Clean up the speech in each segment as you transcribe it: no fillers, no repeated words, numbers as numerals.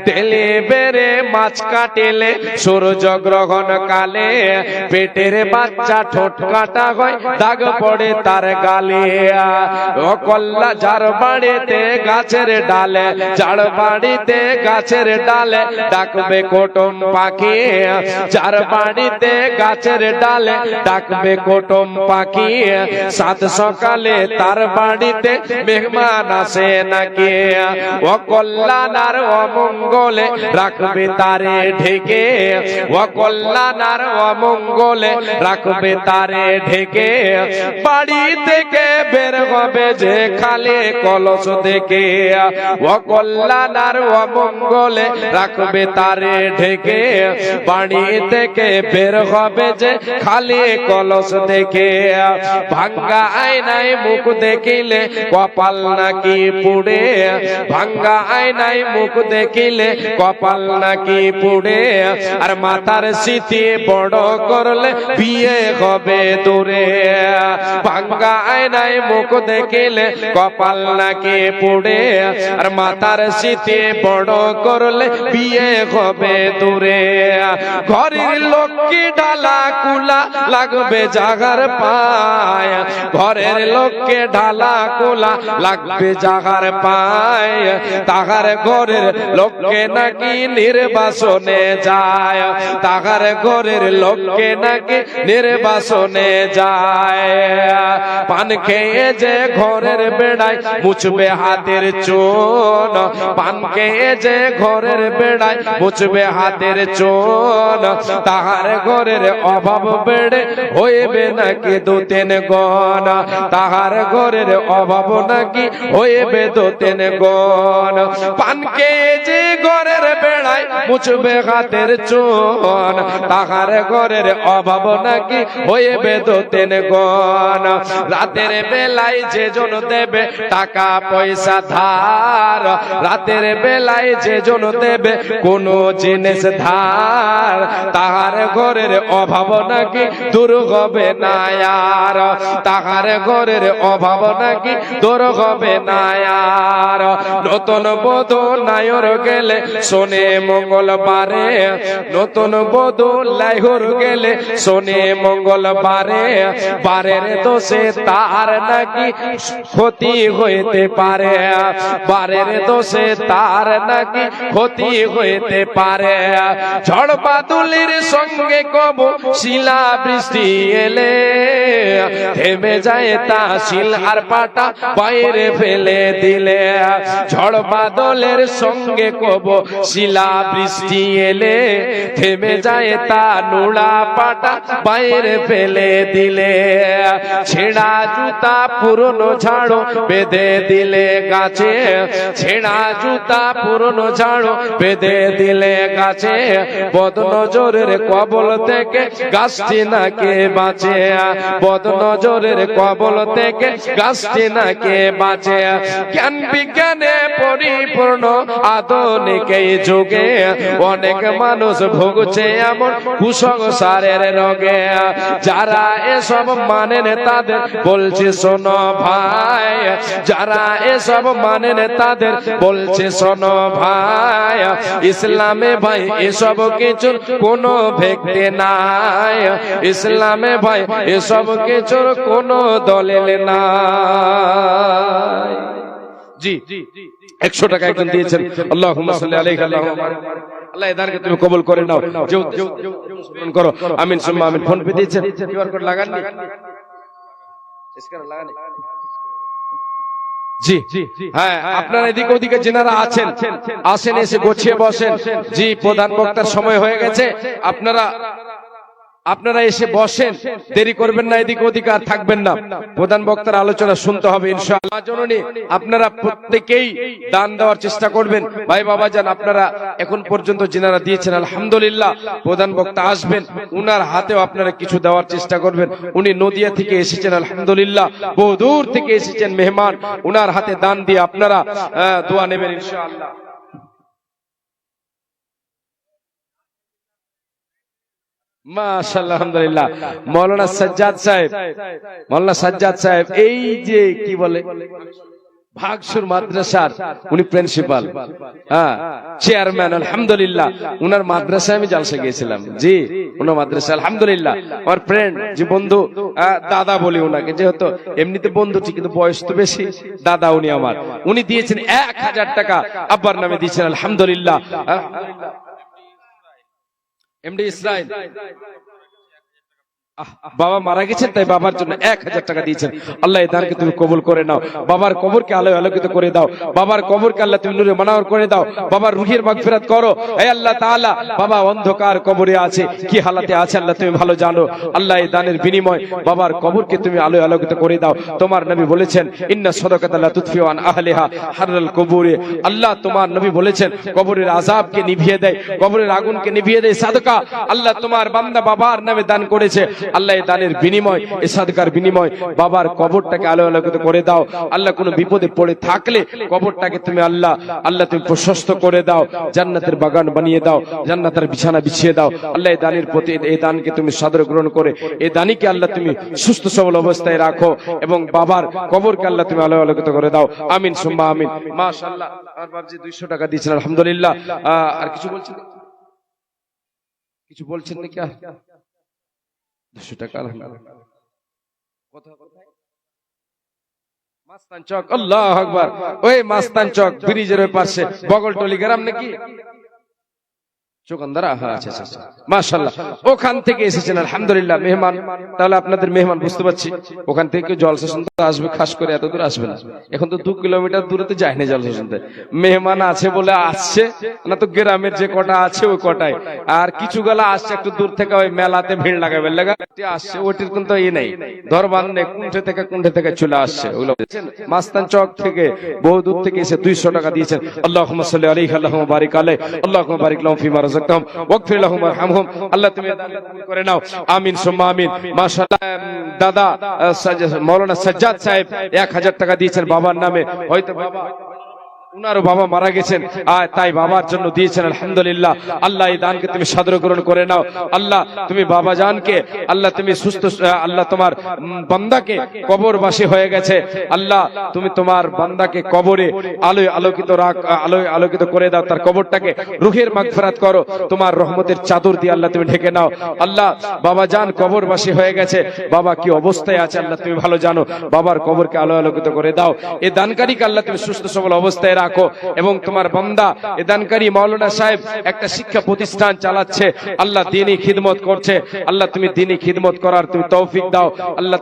তেলে বেড়ে মাছ কাটেলে সূর্য গ্রহণ কালে পেটের বাচ্চা ঠোঁট কাটা হয় দাগ পড়ে তার গালে। ও কল্লা যার বাড়িতে গাছের ডালে, যার বাড়িতে গাছের ডালে ডাকবে কুটুম পাখি, যার বাড়িতে গাছের ডালে ডাকবে কুটুম পাখি। সাত সকালে তার বাড়িতে মেহমান আসে নাকি, ও কল্যাণ আর অমঙ্গলে রাখবে তারে ঢেকে, ও কল্যাণ আর অমঙ্গলে রাখবে তারে ঢেকে। বাড়ি থেকে বের হবে যে খালি কলস দেখে, ও কল্যাণ আর অমঙ্গলে রাখবে তারে ঢেকে। বাড়ি থেকে বের হবে যে খালি কলস দেখে। ভাঙ্গা আয়নায় মুখ দেখিলে কপাল নাকি পুড়ে, ভাঙ্গা আয়নায় মুখ দেখিলে কপাল নাকি পুড়ে। আর মাথার স্মৃতি বড় করলে বিয়ে হবে দূরে, ভাঙ্গা আয়নায় মুখ দেখিলে কপাল নাকি পুড়ে। আর মাথার স্মৃতি বড় করলে বিয়ে হবে দূরে। ঘরের লক্ষ্মী ডালা কুলা লাগবে জাগার পায়, ঘরের লোককে ঢালা কোলা লাগবে জাগার পায়। তাহার ঘরের লোককে নাকি নির্বাসনে যায়, তাহার ঘরের লোককে নাকি নির্বাসনে যায়। পান খেয়ে যে ঘরের বেড়ায় মুছবে হাতের চুন, পান খেয়ে যে ঘরের বেড়ায় মুছবে হাতের চুন। তাহার ঘরের অভাব বেড়ে হইবে নাকি দু তিন গণ, তাহার ঘরের অভাব নাকি হইবে দু তিন গণ। পান খেয়ে যে ঘরের বেড়ায় মুছবে হাতের চুন, তাহার ঘরের অভাব নাকি হইবে দু তিন গণ। রাতের বেলায় যে জন দেবে টাকা পয়সা ধার, রাতের বেলায় যে জন দেবে কোন জিনিস ধার, তাহার ঘরের অভাব নাকি দূর হবে না আর, তাহার ঘরের অভাব নাকি দূর হবে না আর। নতুন বধূ নায়র গেলে শোনে মঙ্গলবারে, নতুন বধূ লাইহর গেলে শোনে মঙ্গলবারে। বারের দোষে তার নাকি ক্ষতি হইতে পারে, বারের দোষে তার নাকি ক্ষতি হইতে পারে। ঝড় বাদলের সঙ্গে কবু শিলা বৃষ্টি এলে থেমে যায় তা শিল আর পাটা বাইরে ফেলে দিলে। ঝড় বাদলের সঙ্গে কবু শিলা বৃষ্টি এলে থেমে যায় তা নুড়া পাটা বাইরে ফেলে দিলে। ছেঁড়া জুতা পুরনো ঝাড়ো বেঁধে দিলে গাছে, ছেঁড়া জুতা পুরনো ঝাড়ো বেঁধে দিলে গাছে। বদনজরের কবল থেকে গাছটি নাকি বাঁচে, বদনজরের কবল থেকে গাছটি নাকি বাঁচে। জ্ঞান বিজ্ঞানে পরিপূর্ণ আধুনিক এই যুগে অনেক মানুষ ভুগছে এমন কুসংস্কারের রোগে। যারা এসব মানেন তাদের বলছে শোনো ভাই, যারা এসব মানেন তাদের বলছে শোনো ভাই। ইসলামে ভাই এসব কিছুর কোনো ভেক্তি নাই, ইসলামে ভাই এসব কিছুর কোনো দলিল নাই। জি 100 টাকা একজন দিয়েছেন, আল্লাহুম্মা সাল্লি আলাইহি আল্লাহুম্মা আল্লাহ এই দানকে তুমি কবুল করে নাও। যে স্মরণ করো, আমিন সুম্মা আমিন। ফোন পে দিয়েছেন, কিউআর কোড লাগাননি, স্ক্যানার লাগাননি। জি হ্যাঁ, আপনারা এদিকে ওদিকে যেনারা আছেন আসেন, এসে গোছিয়ে বসেন। জি প্রধান বক্তার সময় হয়ে গেছে, আপনারা এসে বসেন, দেরি করবেন না, এদিকে ওদিকে আর থাকবেন না। প্রধান বক্তার আলোচনা শুনতে হবে ইনশাআল্লাহ। জননী আপনারা প্রত্যেকেই দান দেওয়ার চেষ্টা করবেন। ভাই বাবা যান, আপনারা এখন পর্যন্ত যিনারা দিয়েছেন আলহামদুলিল্লাহ। প্রধান বক্তা আসবেন, উনার হাতেও আপনারা কিছু দেওয়ার চেষ্টা করবেন। উনি নদিয়া থেকে এসেছেন আলহামদুলিল্লাহ, বহু দূর থেকে এসেছেন মেহমান, উনার হাতে দান দিয়ে আপনারা দোয়া নেবেন ইনশাআল্লাহ। মাশাআল্লাহ আলহামদুলিল্লাহ। মৌলানা সাজ্জাদ সাহেব, মৌলানা সাজ্জাদ সাহেব এই যে কি বলে ভাগসুর মাদ্রাসার উনি প্রিন্সিপাল, হ্যাঁ চেয়ারম্যান। আলহামদুলিল্লাহ উনার মাদ্রাসায় আমি জালসা গিয়েছিলাম। জি, উনার মাদ্রাসা আলহামদুলিল্লাহ আমার ফ্রেন্ড, যে বন্ধু, দাদা বলি ওনাকে, যেহেতু এমনিতে বন্ধু ঠিক কিন্তু বয়স তো বেশি, দাদা উনি আমার। উনি দিয়েছেন 1000 টাকা আব্বার নামে দিয়েছেন। আলহামদুলিল্লাহ। এমডি ইসরাইল বাবা মারা গেছেন, তাই বাবার জন্য 1000 টাকা দিয়েছেন। আল্লাহ এই দানকে তুমি কবুল করে নাও, বাবার কবরকে আলোয় আলোকিত করে দাও, বাবার কবরকে আল্লাহ তুমি নূরে মানাওয়ার করে দাও, বাবার রুহের মাগফিরাত করো। হে আল্লাহ তাআলা, বাবা অন্ধকার কবরে আছে, কি হালাতে আছে আল্লাহ তুমি ভালো জানো। আল্লাহ এই দানের বিনিময় বাবার কবরকে তুমি আলোয় আলোকিত করে দাও। তোমার নবী বলেছেন ইন্না সাদাকাতা লা তুতফিউ আন আহলিহা হাররাল কুবুরে। আল্লাহ তোমার নবী বলেছেন কবরের আযাবকে নিভিয়ে দেয়, কবরের আগুনকে নিভিয়ে দেয় সাদকা। আল্লাহ তোমার বান্দা বাবার নামে দান করেছে, আল্লাহ এই দানের বিনিময়, এই সাদকার বিনিময় বাবার কবরটাকে আলো আলোকিত করে দাও। আল্লাহ কোনো বিপদে পড়ে থাকলে কবরটাকে তুমি আল্লাহ তুমি প্রশস্ত করে দাও, জান্নাতের বাগান বানিয়ে দাও, জান্নাতের বিছানা বিছিয়ে দাও। আল্লাহ এই দানের প্রতি, এই দানকে তুমি সাদরে গ্রহণ করে এই দানিকে আল্লাহ তুমি সুস্থ সবল অবস্থায় রাখো এবং বাবার কবরকে আল্লাহ তুমি আলো আলোকিত করে দাও। আমিন সুম্মা আমিন। মাশাআল্লাহ আমার বাবজি 200 টাকা দিয়েছেন। আলহামদুলিল্লাহ। আর কিছু বলছেন, কিছু বলছেন নাকি? 200 টাকা। মাস্তান চক, আল্লাহু আকবার। ওই মাস্তান চক ব্রিজের ওই পাশে বগলটলি গ্রাম নাকি চোকান্দারা? হ্যাঁ, আচ্ছা আচ্ছা, মাশাআল্লাহ। ওখান থেকে এসেছেন আলহামদুলিল্লাহ মেহমান। তাহলে আপনাদের মেহমান বুঝতে পারছি, ওখান থেকে জলসা শুনতে আসবে, খাস করে এত দূর আসবে না। এখন তো 2 কিলোমিটার দূরে তো যায় না জলসা শুনতে। মেহমান আছে বলে আসছে, না তো গ্রামের যে কটা আছে ওই কটাই। আর কিছু গলা আসছে একটু দূর থেকে, ওই মেলাতে ভিড় লাগাবে আসছে, ওটির কিন্তু ই নেই, ধরবান নেই, কুণ্ঠে থেকে চলে আসছে। ওগুলো মাস্তান চক থেকে বহু দূর থেকে এসে 200 টাকা দিয়েছেন। আল্লাহুম্মা সাল্লি আলাইহি আল্লাহুম্মা বারিক আলাইহি আল্লাহুম্মা বারিক লাহুম ফিমা রাযাকতাহুম ওয়াগফির লাহুম ওয়ারহামহুম। আল্লাহ তুমি কবুল করে নাও। আমিন সুম্মা আমিন। মাশাআল্লাহ দাদা মাওলানা সাজ্জাদ সাহেব 1000 টাকা দিয়েছেন বাবার নামে। হয়তো বাবা উনারও বাবা মারা গেছেন, তাই বাবার জন্য দিয়েছেন। আলহামদুলিল্লাহ। আল্লাহ এই দানকে তুমি সাদর গ্রহণ করে নাও। আল্লাহ তুমি বাবা জানকে আল্লাহ তুমি সুস্থ, আল্লাহ তোমার বান্দাকে কবরবাসী হয়ে গেছে, আল্লাহ তুমি তোমার বান্দাকে কবরে আলোয় আলোকিত রাখ, আলোয় আলোকিত করে দাও, তার কবরটাকে রুহের মাগফিরাত করো, তোমার রহমতের চাদর দিয়ে আল্লাহ তুমি ঢেকে নাও। আল্লাহ বাবা জান কবরবাসী হয়ে গেছে, বাবা কি অবস্থায় আছে আল্লাহ তুমি ভালো জানো, বাবার কবরকে আলোয় আলোকিত করে দাও। এই দানকারীকে আল্লাহ তুমি সুস্থ সবল অবস্থায় রাখো এবং তোমার বান্দা এ দানকারী মাওলানা সাহেব একটা শিক্ষা প্রতিষ্ঠান চালাচ্ছে, আল্লাহ দ্বীনি খিদমত করছে, আল্লাহ তুমি দ্বীনি খিদমত করার তুমি তৌফিক দাও। আল্লাহ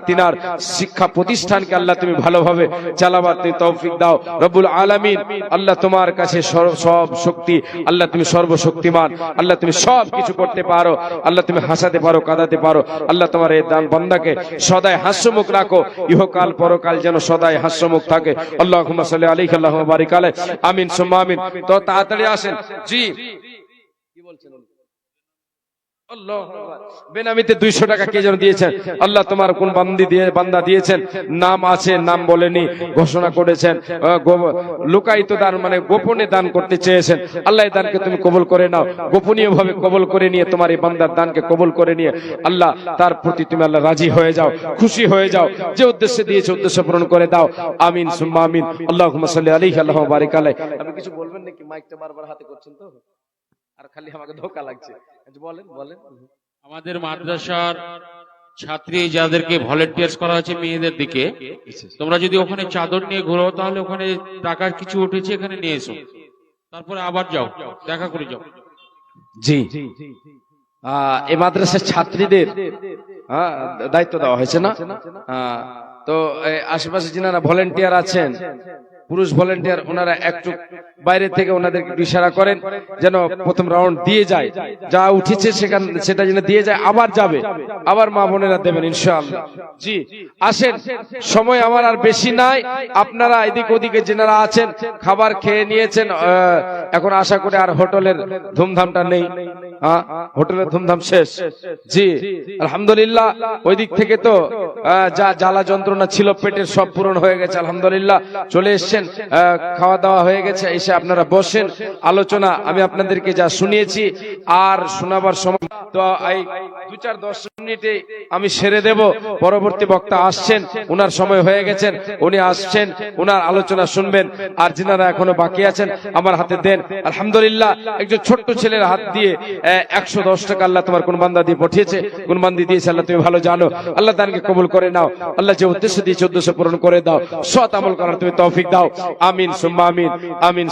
তিনার শিক্ষা প্রতিষ্ঠানকে আল্লাহ তুমি ভালোভাবে চালাবার তুমি তৌফিক দাও রব্বুল আলামিন। আল্লাহ তোমার কাছে সব শক্তি, আল্লাহ তুমি সর্বশক্তিমান, আল্লাহ তুমি সব কিছু করতে পারো, আল্লাহ তুমি হাসাতে পারো, কাঁদাতে পারো। আল্লাহ তোমার এই দান বান্দাকে সদাই হাস্যমুখ রাখো, ইহকাল পরকাল যেন সদাই হাস্যমুখ থাকে। আল্লাহুম্মা সাল্লি আলাইহি আল্লাহুম্মা বারিক আলাইহি। আমিন সুম্মা আমিন। তো তাড়াতাড়ি আসেন। জি কি বলছেন? বেনামিতে 200 টাকা কে যেন দিয়েছেন। আল্লাহ তোমার কোন বান্দা দিয়েছেন, নাম আছে, নাম বলেনি, ঘোষণা করেছেন, লুকায়িত দান মানে গোপনে দান করতে চেয়েছেন। আল্লাহ এই দানকে তুমি কবুল করে নাও, গোপনীয় ভাবে কবুল করে নিয়ে তোমার এই বান্দার দানকে কবুল করে নিয়ে আল্লাহ তার প্রতি তুমি আল্লাহ রাজি হয়ে যাও, খুশি হয়ে যাও, যে উদ্দেশ্যে দিয়েছে উদ্দেশ্য পূরণ করে দাও। আমিন সুম্মা আমিন। আল্লাহুম্মা সাল্লি আলাইহি আল্লাহুম্মা বারিক আলাইহি। আপনি কিছু বলবেন নাকি? মাইকটা বারবার হাতে করছেন তো, আর খালি আমাকে ধোকা লাগছে। বলেন বলেন। আমাদের মাদ্রাসার ছাত্রী যাদেরকে ভলেন্টিয়ার্স করা হয়েছে মেয়েদের দিকে, তোমরা যদি ওখানে চাদর নিয়ে ঘুরো তাহলে ওখানে টাকার কিছু উঠেছে, এখানে নিয়ে এসো, তারপরে আবার যাও, দেখা করে যাও। জি এই মাদ্রাসার ছাত্রীদের দায়িত্ব দেওয়া হয়েছে না? তো আশেপাশে যিনারা ভলেন্টিয়ার আছেন, পুরুষ ভলেন্টিয়ার, ওনারা একটু বাইরে থেকে ওনাদেরকে ইশারা করেন যেন প্রথম রাউন্ড দিয়ে যায়, যা উঠেছে সেটা যেন দিয়ে যায়, আবার যাবে, আবার মা বোনেরা দেবেন ইনশাআল্লাহ। জি আসেন, সময় আমার আর বেশি নাই। আপনারা এদিক ওদিকে যেনারা আছেন খাবার খেয়ে নিয়েছেন, এখন আশা করি আর হোটেলের ধুমধামটা নেই। হোটেলের ধুমধাম শেষ। জি আলহামদুলিল্লাহ, ওই দিক থেকে তো যা জ্বালা যন্ত্রণা ছিল পেটের সব পূরণ হয়ে গেছে আলহামদুলিল্লাহ। চলে এসছেন, খাওয়া দাওয়া হয়ে গেছে, এসে আপনারা বসেন। আলোচনা আমি আপনাদেরকে যা শুনিয়েছি আর শোনাবার সময় তো এই 2-4-10 মিনিটে আমি সেরে দেব। পরবর্তী বক্তা আসছেন, উনার সময় হয়ে গেছেন, উনি আসছেন, উনার আলোচনা শুনবেন। আর যিনারা এখনো বাকি আছেন আমার হাতে দেন। আলহামদুলিল্লাহ, একজন ছোট্ট ছেলের হাত দিয়ে 110 টাকা আল্লাহ তোমার কোন বান্দা দিয়ে পাঠিয়েছে, কোন বান্দি দিয়েছে আল্লাহ তুমি ভালো জানো। আল্লাহ দানকে কবুল করে নাও। আল্লাহ যে উদ্দেশ্য দিয়েছে উদ্দেশ্য পূরণ করে দাও। সৎ আমল করার তুমি তৌফিক দাও। আমিন সুম্মা আমিন, আমিন।